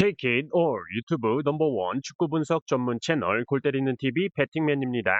Take it or 유튜브 넘버원 축구 분석 전문 채널 골 때리는 TV 배팅맨입니다.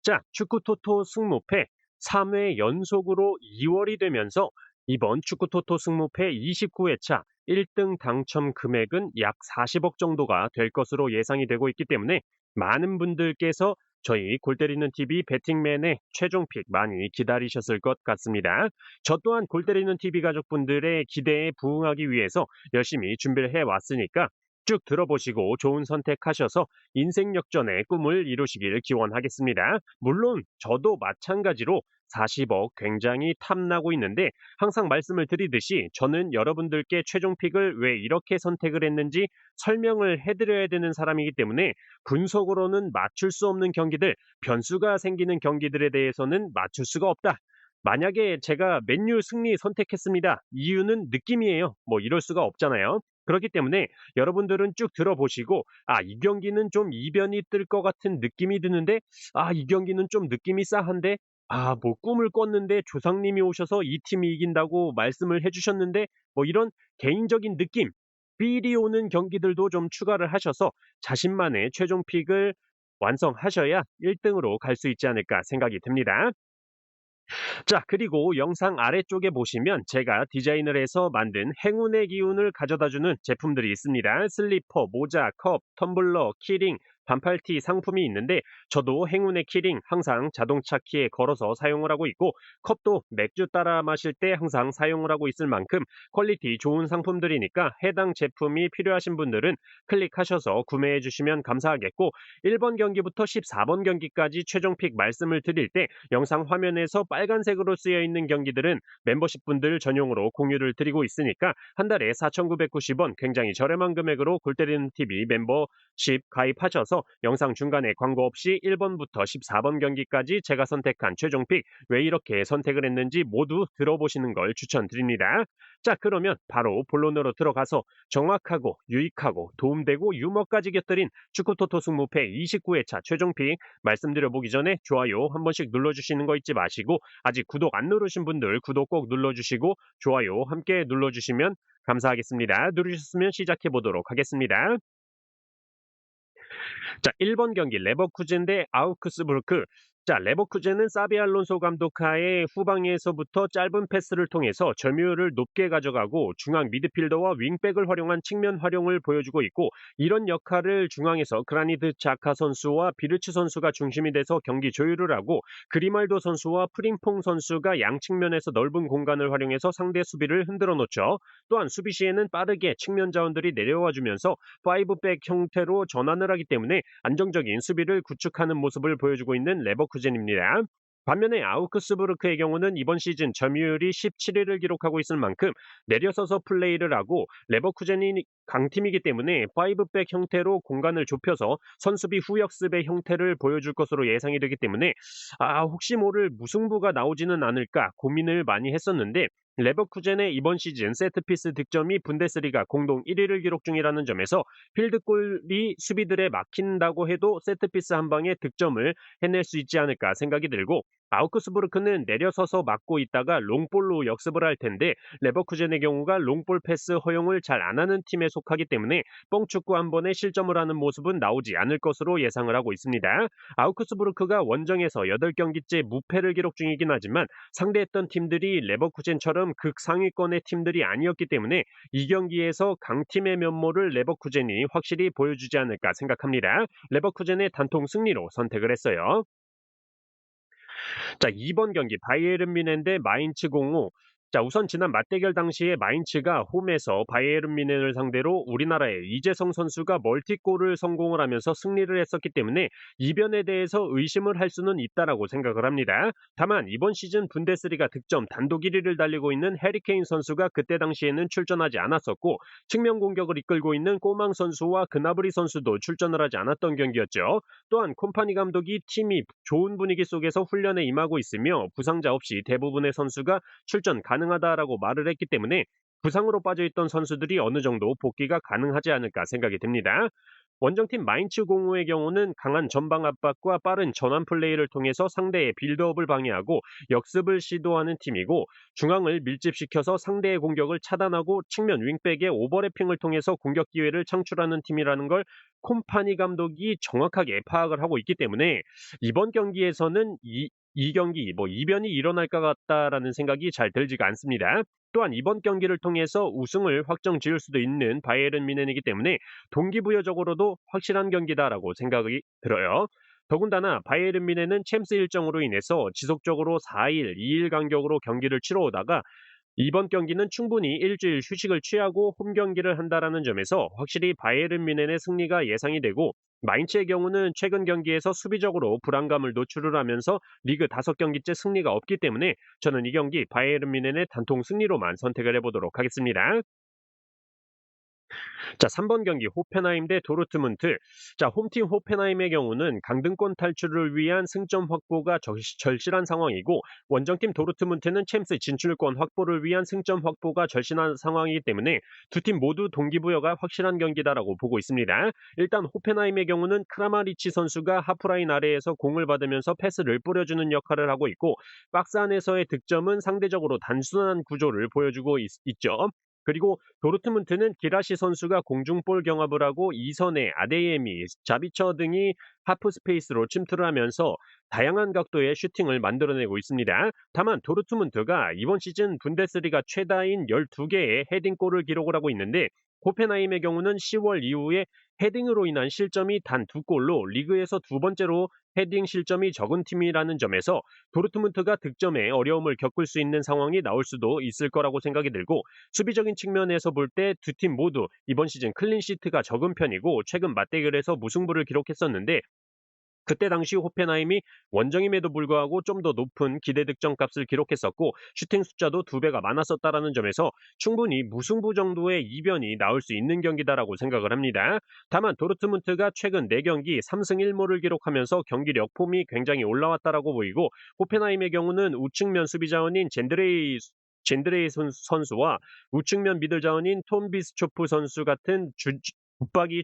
자, 축구 토토 승무패 3회 연속으로 2월이 되면서 이번 축구 토토 승무패 29회차 1등 당첨 금액은 약 40억 정도가 될 것으로 예상이 되고 있기 때문에 많은 분들께서 저희 골 때리는 TV 배팅맨의 최종 픽 많이 기다리셨을 것 같습니다. 저 또한 골 때리는 TV 가족분들의 기대에 부응하기 위해서 열심히 준비를 해 왔으니까 쭉 들어보시고 좋은 선택하셔서 인생 역전의 꿈을 이루시길 기원하겠습니다. 물론 저도 마찬가지로 40억 굉장히 탐나고 있는데 항상 말씀을 드리듯이 저는 여러분들께 최종 픽을 왜 이렇게 선택을 했는지 설명을 해드려야 되는 사람이기 때문에 분석으로는 맞출 수 없는 경기들, 변수가 생기는 경기들에 대해서는 맞출 수가 없다. 만약에 제가 맨유 승리 선택했습니다. 이유는 느낌이에요. 뭐 이럴 수가 없잖아요. 그렇기 때문에 여러분들은 쭉 들어보시고, 이 경기는 좀 이변이 뜰 것 같은 느낌이 드는데, 이 경기는 좀 느낌이 싸한데, 뭐 꿈을 꿨는데 조상님이 오셔서 이 팀이 이긴다고 말씀을 해주셨는데, 뭐 이런 개인적인 느낌, 필이 오는 경기들도 좀 추가를 하셔서 자신만의 최종 픽을 완성하셔야 1등으로 갈 수 있지 않을까 생각이 듭니다. 자, 그리고 영상 아래쪽에 보시면 제가 디자인을 해서 만든 행운의 기운을 가져다주는 제품들이 있습니다. 슬리퍼, 모자, 컵, 텀블러, 키링, 반팔티 상품이 있는데 저도 행운의 키링 항상 자동차 키에 걸어서 사용을 하고 있고 컵도 맥주 따라 마실 때 항상 사용을 하고 있을 만큼 퀄리티 좋은 상품들이니까 해당 제품이 필요하신 분들은 클릭하셔서 구매해 주시면 감사하겠고 1번 경기부터 14번 경기까지 최종 픽 말씀을 드릴 때 영상 화면에서 빨간색으로 쓰여 있는 경기들은 멤버십 분들 전용으로 공유를 드리고 있으니까 한 달에 4,990원 굉장히 저렴한 금액으로 골 때리는 TV 멤버십 가입하셔서 영상 중간에 광고 없이 1번부터 14번 경기까지 제가 선택한 최종 픽 왜 이렇게 선택을 했는지 모두 들어보시는 걸 추천드립니다. 자, 그러면 바로 본론으로 들어가서 정확하고 유익하고 도움되고 유머까지 곁들인 축구토토 승무패 29회차 최종 픽 말씀드려보기 전에 좋아요 한 번씩 눌러주시는 거 잊지 마시고 아직 구독 안 누르신 분들 구독 꼭 눌러주시고 좋아요 함께 눌러주시면 감사하겠습니다. 누르셨으면 시작해 보도록 하겠습니다. 자, 1번 경기 레버쿠젠 대 아우크스부르크. 자, 레버쿠젠은 사비 알론소 감독하에 후방에서부터 짧은 패스를 통해서 점유율을 높게 가져가고 중앙 미드필더와 윙백을 활용한 측면 활용을 보여주고 있고 이런 역할을 중앙에서 그라니드 자카 선수와 비르츠 선수가 중심이 돼서 경기 조율을 하고 그리말도 선수와 프링퐁 선수가 양 측면에서 넓은 공간을 활용해서 상대 수비를 흔들어 놓죠. 또한 수비 시에는 빠르게 측면 자원들이 내려와 주면서 5백 형태로 전환을 하기 때문에 안정적인 수비를 구축하는 모습을 보여주고 있는 레버쿠젠입니다. 반면에 아우크스부르크의 경우는 이번 시즌 점유율이 17위를 기록하고 있을 만큼 내려서서 플레이를 하고 레버쿠젠이 강팀이기 때문에 5백 형태로 공간을 좁혀서 선수비 후역습의 형태를 보여줄 것으로 예상이 되기 때문에 혹시 모를 무승부가 나오지는 않을까 고민을 많이 했었는데 레버쿠젠의 이번 시즌 세트피스 득점이 분데스리가 공동 1위를 기록 중이라는 점에서 필드골이 수비들에 막힌다고 해도 세트피스 한 방에 득점을 해낼 수 있지 않을까 생각이 들고 아우크스부르크는 내려서서 막고 있다가 롱볼로 역습을 할 텐데 레버쿠젠의 경우가 롱볼 패스 허용을 잘 안 하는 팀에 속하기 때문에 뻥축구 한 번에 실점을 하는 모습은 나오지 않을 것으로 예상을 하고 있습니다. 아우크스부르크가 원정에서 8경기째 무패를 기록 중이긴 하지만 상대했던 팀들이 레버쿠젠처럼 극상위권의 팀들이 아니었기 때문에 이 경기에서 강팀의 면모를 레버쿠젠이 확실히 보여주지 않을까 생각합니다. 레버쿠젠의 단통 승리로 선택을 했어요. 자, 2번 경기 바이에른 뮌헨 대 마인츠 05. 자, 우선 지난 맞대결 당시에 마인츠가 홈에서 바이에른 뮌헨을 상대로 우리나라의 이재성 선수가 멀티골을 성공을 하면서 승리를 했었기 때문에 이변에 대해서 의심을 할 수는 있다라고 생각을 합니다. 다만 이번 시즌 분데스리가 득점 단독 1위를 달리고 있는 해리 케인 선수가 그때 당시에는 출전하지 않았었고 측면 공격을 이끌고 있는 꼬망 선수와 그나브리 선수도 출전을 하지 않았던 경기였죠. 또한 콤파니 감독이 팀이 좋은 분위기 속에서 훈련에 임하고 있으며 부상자 없이 대부분의 선수가 출전 가능하다라고 말을 했기 때문에 부상으로 빠져있던 선수들이 어느 정도 복귀가 가능하지 않을까 생각이 듭니다. 원정팀 마인츠 공후의 경우는 강한 전방 압박과 빠른 전환 플레이를 통해서 상대의 빌드업을 방해하고 역습을 시도하는 팀이고, 중앙을 밀집시켜서 상대의 공격을 차단하고 측면 윙백의 오버래핑을 통해서 공격 기회를 창출하는 팀이라는 걸 콤파니 감독이 정확하게 파악을 하고 있기 때문에 이번 경기에서는 이 경기 이변이 일어날 것 같다라는 생각이 잘 들지가 않습니다. 또한 이번 경기를 통해서 우승을 확정 지을 수도 있는 바이에른 뮌헨이기 때문에 동기부여적으로도 확실한 경기다라고 생각이 들어요. 더군다나 바이에른 뮌헨은 챔스 일정으로 인해서 지속적으로 4일, 2일 간격으로 경기를 치러오다가 이번 경기는 충분히 일주일 휴식을 취하고 홈 경기를 한다라는 점에서 확실히 바이에른 뮌헨의 승리가 예상이 되고, 마인츠의 경우는 최근 경기에서 수비적으로 불안감을 노출을 하면서 리그 5경기째 승리가 없기 때문에 저는 이 경기 바이에른 뮌헨의 단통 승리로만 선택을 해보도록 하겠습니다. 자, 3번 경기 호펜하임 대 도르트문트. 자, 홈팀 호펜하임의 경우는 강등권 탈출을 위한 승점 확보가 절실한 상황이고, 원정팀 도르트문트는 챔스 진출권 확보를 위한 승점 확보가 절실한 상황이기 때문에 두 팀 모두 동기부여가 확실한 경기다라고 보고 있습니다. 일단 호펜하임의 경우는 크라마리치 선수가 하프라인 아래에서 공을 받으면서 패스를 뿌려주는 역할을 하고 있고, 박스 안에서의 득점은 상대적으로 단순한 구조를 보여주고 있죠. 그리고 도르트문트는 기라시 선수가 공중볼 경합을 하고 이선에 아데예미, 자비처 등이 하프 스페이스로 침투를 하면서 다양한 각도의 슈팅을 만들어내고 있습니다. 다만 도르트문트가 이번 시즌 분데스리가 최다인 12개의 헤딩골을 기록을 하고 있는데, 호펜하임의 경우는 10월 이후에 헤딩으로 인한 실점이 단 2골로 리그에서 두 번째로 헤딩 실점이 적은 팀이라는 점에서 도르트문트가 득점에 어려움을 겪을 수 있는 상황이 나올 수도 있을 거라고 생각이 들고, 수비적인 측면에서 볼 때 두 팀 모두 이번 시즌 클린시트가 적은 편이고 최근 맞대결에서 무승부를 기록했었는데, 그때 당시 호펜하임이 원정임에도 불구하고 좀 더 높은 기대 득점 값을 기록했었고 슈팅 숫자도 2배가 많았었다라는 점에서 충분히 무승부 정도의 이변이 나올 수 있는 경기다라고 생각을 합니다. 다만 도르트문트가 최근 4경기 3승 1무를 기록하면서 경기력 폼이 굉장히 올라왔다라고 보이고, 호펜하임의 경우는 우측면 수비 자원인 젠드레이 선수와 우측면 미들 자원인 톰 비스초프 선수 같은 붙박이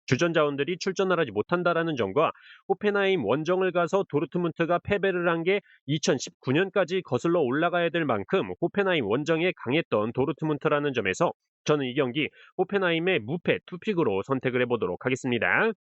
주전 자원들이 출전을 하지 못한다라는 점과, 호펜하임 원정을 가서 도르트문트가 패배를 한 게 2019년까지 거슬러 올라가야 될 만큼 호펜하임 원정에 강했던 도르트문트라는 점에서 저는 이 경기 호펜하임의 무패 투픽으로 선택을 해보도록 하겠습니다.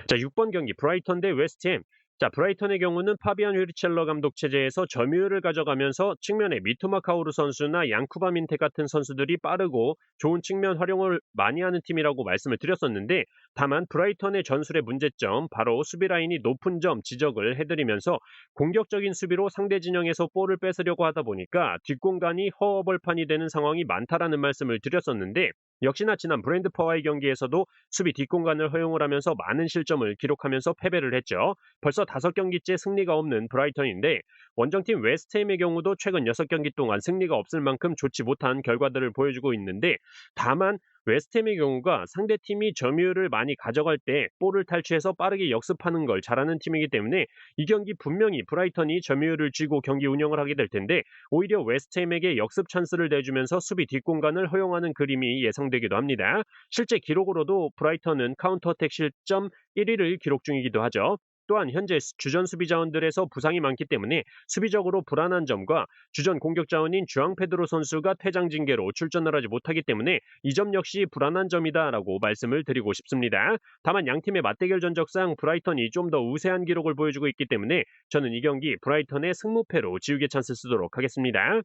자, 6번 경기 브라이턴 대 웨스트햄. 자, 브라이턴의 경우는 파비안 휘르첼러 감독 체제에서 점유율을 가져가면서 측면에 미투마 카오루 선수나 양쿠바 민테 같은 선수들이 빠르고 좋은 측면 활용을 많이 하는 팀이라고 말씀을 드렸었는데, 다만 브라이턴의 전술의 문제점 바로 수비 라인이 높은 점 지적을 해드리면서 공격적인 수비로 상대 진영에서 볼을 뺏으려고 하다 보니까 뒷공간이 허허벌판이 되는 상황이 많다라는 말씀을 드렸었는데, 역시나 지난 브랜드퍼와의 경기에서도 수비 뒷공간을 허용을 하면서 많은 실점을 기록하면서 패배를 했죠. 벌써 5경기째 승리가 없는 브라이턴인데, 원정팀 웨스트햄의 경우도 최근 6경기 동안 승리가 없을 만큼 좋지 못한 결과들을 보여주고 있는데, 다만 웨스트햄의 경우가 상대팀이 점유율을 많이 가져갈 때 볼을 탈취해서 빠르게 역습하는 걸 잘하는 팀이기 때문에 이 경기 분명히 브라이턴이 점유율을 쥐고 경기 운영을 하게 될 텐데, 오히려 웨스트햄에게 역습 찬스를 내주면서 수비 뒷공간을 허용하는 그림이 예상되기도 합니다. 실제 기록으로도 브라이턴은 카운터어택 실점 1위를 기록 중이기도 하죠. 또한 현재 주전 수비 자원들에서 부상이 많기 때문에 수비적으로 불안한 점과 주전 공격 자원인 주앙 페드로 선수가 퇴장 징계로 출전을 하지 못하기 때문에 이 점 역시 불안한 점이다라고 말씀을 드리고 싶습니다. 다만 양팀의 맞대결 전적상 브라이턴이 좀 더 우세한 기록을 보여주고 있기 때문에 저는 이 경기 브라이턴의 승무패로 지우개 찬스 쓰도록 하겠습니다.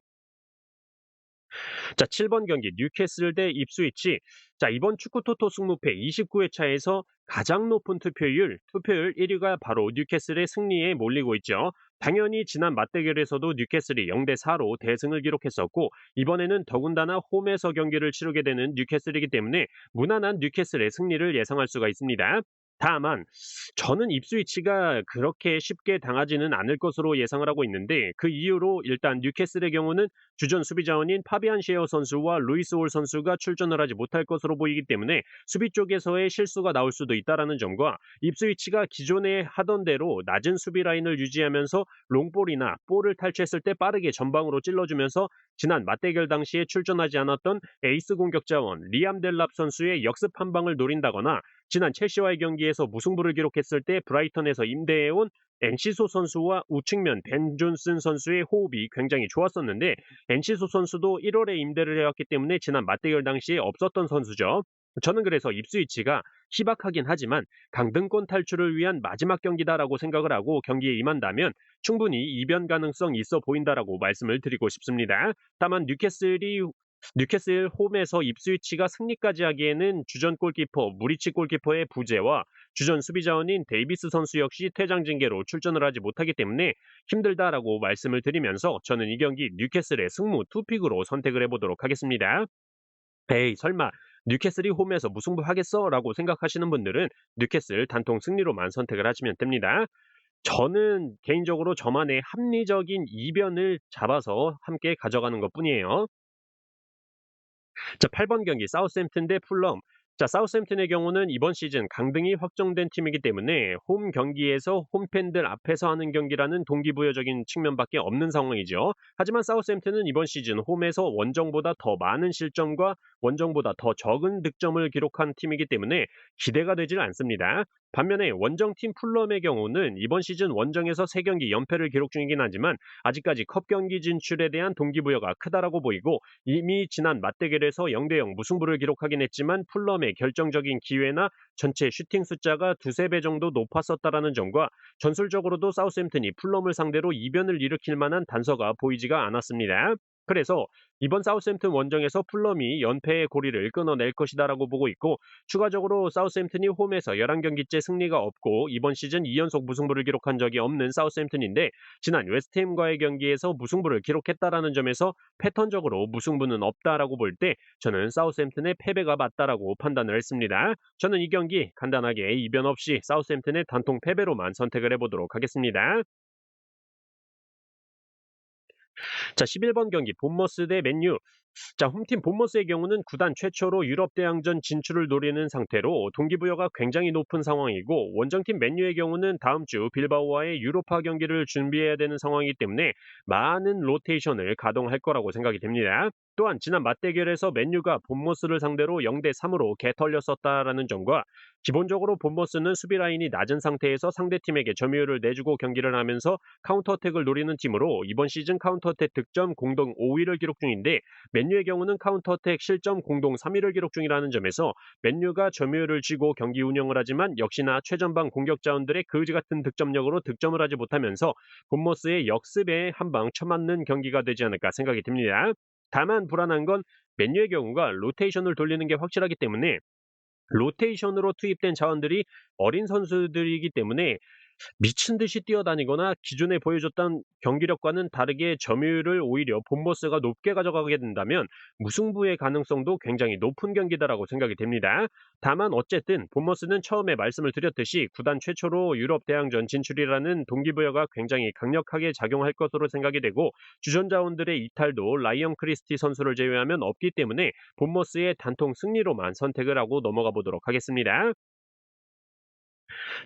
자, 7번 경기 뉴캐슬 대 입스위치. 자, 이번 축구 토토 승무패 29회 차에서 가장 높은 투표율 1위가 바로 뉴캐슬의 승리에 몰리고 있죠. 당연히 지난 맞대결에서도 뉴캐슬이 0대4로 대승을 기록했었고, 이번에는 더군다나 홈에서 경기를 치르게 되는 뉴캐슬이기 때문에 무난한 뉴캐슬의 승리를 예상할 수가 있습니다. 다만 저는 입스위치가 그렇게 쉽게 당하지는 않을 것으로 예상을 하고 있는데, 그 이유로 일단 뉴캐슬의 경우는 주전 수비 자원인 파비안 셰어 선수와 루이스 홀 선수가 출전을 하지 못할 것으로 보이기 때문에 수비 쪽에서의 실수가 나올 수도 있다라는 점과, 입스위치가 기존에 하던 대로 낮은 수비 라인을 유지하면서 롱볼이나 볼을 탈취했을 때 빠르게 전방으로 찔러주면서 지난 맞대결 당시에 출전하지 않았던 에이스 공격자원 리암 델랍 선수의 역습 한 방을 노린다거나 지난 첼시와의 경기에서 무승부를 기록했을 때 브라이턴에서 임대해온 엔시소 선수와 우측면 벤 존슨 선수의 호흡이 굉장히 좋았었는데 엔시소 선수도 1월에 임대를 해왔기 때문에 지난 맞대결 당시에 없었던 선수죠. 저는 그래서 입스위치가 희박하긴 하지만 강등권 탈출을 위한 마지막 경기다라고 생각을 하고 경기에 임한다면 충분히 이변 가능성 있어 보인다라고 말씀을 드리고 싶습니다. 다만 뉴캐슬 홈에서 입스위치가 승리까지 하기에는 주전 골키퍼 무리치 골키퍼의 부재와 주전 수비 자원인 데이비스 선수 역시 퇴장 징계로 출전을 하지 못하기 때문에 힘들다라고 말씀을 드리면서 저는 이 경기 뉴캐슬의 승무 투픽으로 선택을 해보도록 하겠습니다. 에이, 설마 뉴캐슬이 홈에서 무승부 하겠어? 라고 생각하시는 분들은 뉴캐슬 단통 승리로만 선택을 하시면 됩니다. 저는 개인적으로 저만의 합리적인 이변을 잡아서 함께 가져가는 것뿐이에요. 자, 8번 경기 사우스햄튼 대 풀럼. 자, 사우스햄튼의 경우는 이번 시즌 강등이 확정된 팀이기 때문에 홈 경기에서 홈팬들 앞에서 하는 경기라는 동기부여적인 측면밖에 없는 상황이죠. 하지만 사우스햄튼은 이번 시즌 홈에서 원정보다 더 많은 실점과 원정보다 더 적은 득점을 기록한 팀이기 때문에 기대가 되질 않습니다. 반면에 원정팀 풀럼의 경우는 이번 시즌 원정에서 3경기 연패를 기록 중이긴 하지만 아직까지 컵 경기 진출에 대한 동기부여가 크다라고 보이고 이미 지난 맞대결에서 0대0 무승부를 기록하긴 했지만 풀럼의 결정적인 기회나 전체 슈팅 숫자가 두세 배 정도 높았었다라는 점과 전술적으로도 사우스햄튼이 풀럼을 상대로 이변을 일으킬 만한 단서가 보이지가 않았습니다. 그래서 이번 사우스햄튼 원정에서 풀럼이 연패의 고리를 끊어낼 것이다라고 보고 있고 추가적으로 사우스햄튼이 홈에서 11경기째 승리가 없고 이번 시즌 2연속 무승부를 기록한 적이 없는 사우스햄튼인데 지난 웨스트햄과의 경기에서 무승부를 기록했다라는 점에서 패턴적으로 무승부는 없다라고 볼 때 저는 사우스햄튼의 패배가 맞다라고 판단을 했습니다. 저는 이 경기 간단하게 이변 없이 사우스햄튼의 단통 패배로만 선택을 해보도록 하겠습니다. 자, 11번 경기 본머스 대 맨유. 자, 홈팀 본머스의 경우는 구단 최초로 유럽 대항전 진출을 노리는 상태로 동기부여가 굉장히 높은 상황이고 원정팀 맨유의 경우는 다음 주 빌바오와의 유로파 경기를 준비해야 되는 상황이기 때문에 많은 로테이션을 가동할 거라고 생각이 됩니다. 또한 지난 맞대결에서 맨유가 본머스를 상대로 0대3으로 개털렸었다라는 점과 기본적으로 본머스는 수비 라인이 낮은 상태에서 상대팀에게 점유율을 내주고 경기를 하면서 카운터어택을 노리는 팀으로 이번 시즌 카운터어택 득점 공동 5위를 기록 중인데 맨유의 경우는 카운터어택 실점 공동 3위를 기록 중이라는 점에서 맨유가 점유율을 쥐고 경기 운영을 하지만 역시나 최전방 공격 자원들의 그지 같은 득점력으로 득점을 하지 못하면서 본머스의 역습에 한 방 쳐맞는 경기가 되지 않을까 생각이 듭니다. 다만 불안한 건 맨유의 경우가 로테이션을 돌리는 게 확실하기 때문에 로테이션으로 투입된 자원들이 어린 선수들이기 때문에 미친 듯이 뛰어다니거나 기존에 보여줬던 경기력과는 다르게 점유율을 오히려 본머스가 높게 가져가게 된다면 무승부의 가능성도 굉장히 높은 경기다라고 생각이 됩니다. 다만 어쨌든 본머스는 처음에 말씀을 드렸듯이 구단 최초로 유럽 대항전 진출이라는 동기부여가 굉장히 강력하게 작용할 것으로 생각이 되고 주전 자원들의 이탈도 라이언 크리스티 선수를 제외하면 없기 때문에 본머스의 단통 승리로만 선택을 하고 넘어가 보도록 하겠습니다.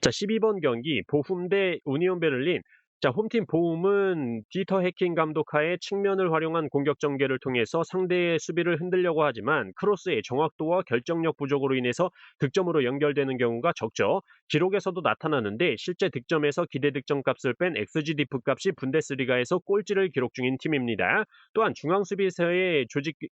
자, 12번 경기 보훔 대 우니온 베를린. 자, 홈팀 보훔은 디터 해킹 감독 하에 측면을 활용한 공격 전개를 통해서 상대의 수비를 흔들려고 하지만 크로스의 정확도와 결정력 부족으로 인해서 득점으로 연결되는 경우가 적죠. 기록에서도 나타나는데 실제 득점에서 기대 득점 값을 뺀 XGDF 값이 분데스리가에서 꼴찌를 기록 중인 팀입니다. 또한 중앙 수비에서의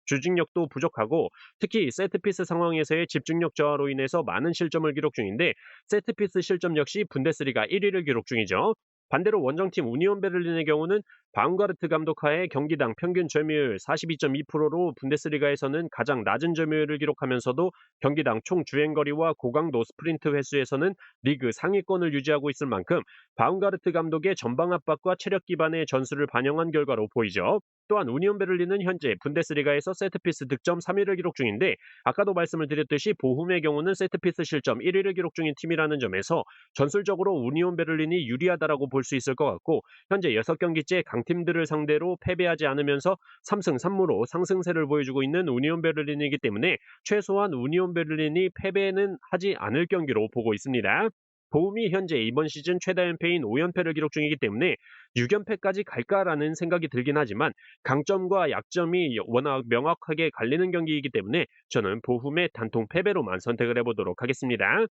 조직력도 부족하고 특히 세트피스 상황에서의 집중력 저하로 인해서 많은 실점을 기록 중인데 세트피스 실점 역시 분데스리가 1위를 기록 중이죠. 반대로 원정팀 우니온 베를린의 경우는 바움가르트 감독 하에 경기당 평균 점유율 42.2%로 분데스리가에서는 가장 낮은 점유율을 기록하면서도 경기당 총 주행거리와 고강도 스프린트 횟수에서는 리그 상위권을 유지하고 있을 만큼 바움가르트 감독의 전방 압박과 체력 기반의 전술을 반영한 결과로 보이죠. 또한 우니온 베를린은 현재 분데스리가에서 세트피스 득점 3위를 기록 중인데 아까도 말씀을 드렸듯이 보훔의 경우는 세트피스 실점 1위를 기록 중인 팀이라는 점에서 전술적으로 우니온 베를린이 유리하다라고 볼 수 있을 것 같고 현재 6경기째 강팀들을 상대로 패배하지 않으면서 3승 3무로 상승세를 보여주고 있는 우니온 베를린이기 때문에 최소한 우니온 베를린이 패배는 하지 않을 경기로 보고 있습니다. 보움이 현재 이번 시즌 최다 연패인 5연패를 기록 중이기 때문에 6연패까지 갈까라는 생각이 들긴 하지만 강점과 약점이 워낙 명확하게 갈리는 경기이기 때문에 저는 보움의 단통 패배로만 선택을 해보도록 하겠습니다.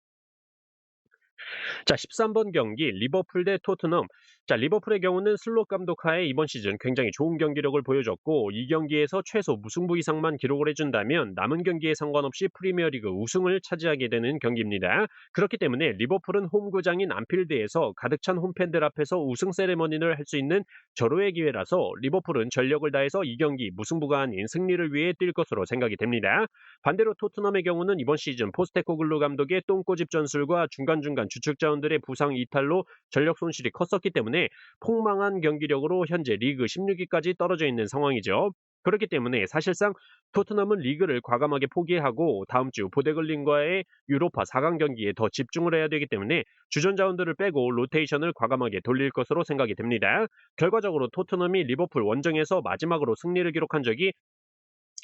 자, 13번 경기 리버풀 대 토트넘. 자, 리버풀의 경우는 슬롯 감독 하에 이번 시즌 굉장히 좋은 경기력을 보여줬고 이 경기에서 최소 무승부 이상만 기록을 해준다면 남은 경기에 상관없이 프리미어리그 우승을 차지하게 되는 경기입니다. 그렇기 때문에 리버풀은 홈구장인 안필드에서 가득 찬 홈팬들 앞에서 우승 세레머니를 할 수 있는 절호의 기회라서 리버풀은 전력을 다해서 이 경기 무승부가 아닌 승리를 위해 뛸 것으로 생각이 됩니다. 반대로 토트넘의 경우는 이번 시즌 포스테코글루 감독의 똥꼬집 전술과 중간중간 주축 자원들의 부상 이탈로 전력 손실이 컸었기 때문에 폭망한 경기력으로 현재 리그 16위까지 떨어져 있는 상황이죠. 그렇기 때문에 사실상 토트넘은 리그를 과감하게 포기하고 다음 주 보데글린과의 유로파 4강 경기에 더 집중을 해야 되기 때문에 주전 자원들을 빼고 로테이션을 과감하게 돌릴 것으로 생각이 됩니다. 결과적으로 토트넘이 리버풀 원정에서 마지막으로 승리를 기록한 적이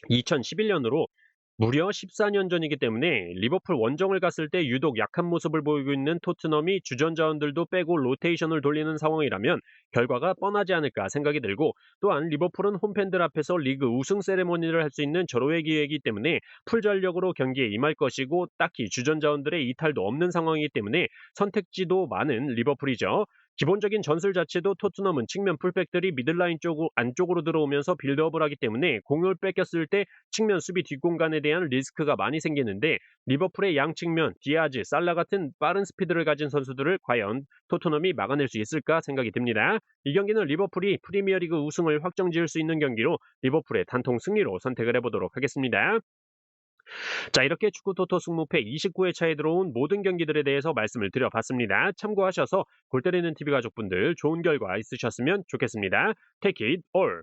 2011년으로 무려 14년 전이기 때문에 리버풀 원정을 갔을 때 유독 약한 모습을 보이고 있는 토트넘이 주전 자원들도 빼고 로테이션을 돌리는 상황이라면 결과가 뻔하지 않을까 생각이 들고, 또한 리버풀은 홈팬들 앞에서 리그 우승 세레모니를 할 수 있는 절호의 기회이기 때문에 풀전력으로 경기에 임할 것이고 딱히 주전 자원들의 이탈도 없는 상황이기 때문에 선택지도 많은 리버풀이죠. 기본적인 전술 자체도 토트넘은 측면 풀백들이 미들라인 안쪽으로 들어오면서 빌드업을 하기 때문에 공을 뺏겼을 때 측면 수비 뒷공간에 대한 리스크가 많이 생기는데, 리버풀의 양측면 디아즈, 살라 같은 빠른 스피드를 가진 선수들을 과연 토트넘이 막아낼 수 있을까 생각이 듭니다. 이 경기는 리버풀이 프리미어리그 우승을 확정지을 수 있는 경기로 리버풀의 단통 승리로 선택을 해보도록 하겠습니다. 자, 이렇게 축구 토토 승무패 29회 차에 들어온 모든 경기들에 대해서 말씀을 드려봤습니다. 참고하셔서 골 때리는 TV 가족분들 좋은 결과 있으셨으면 좋겠습니다. Take it all.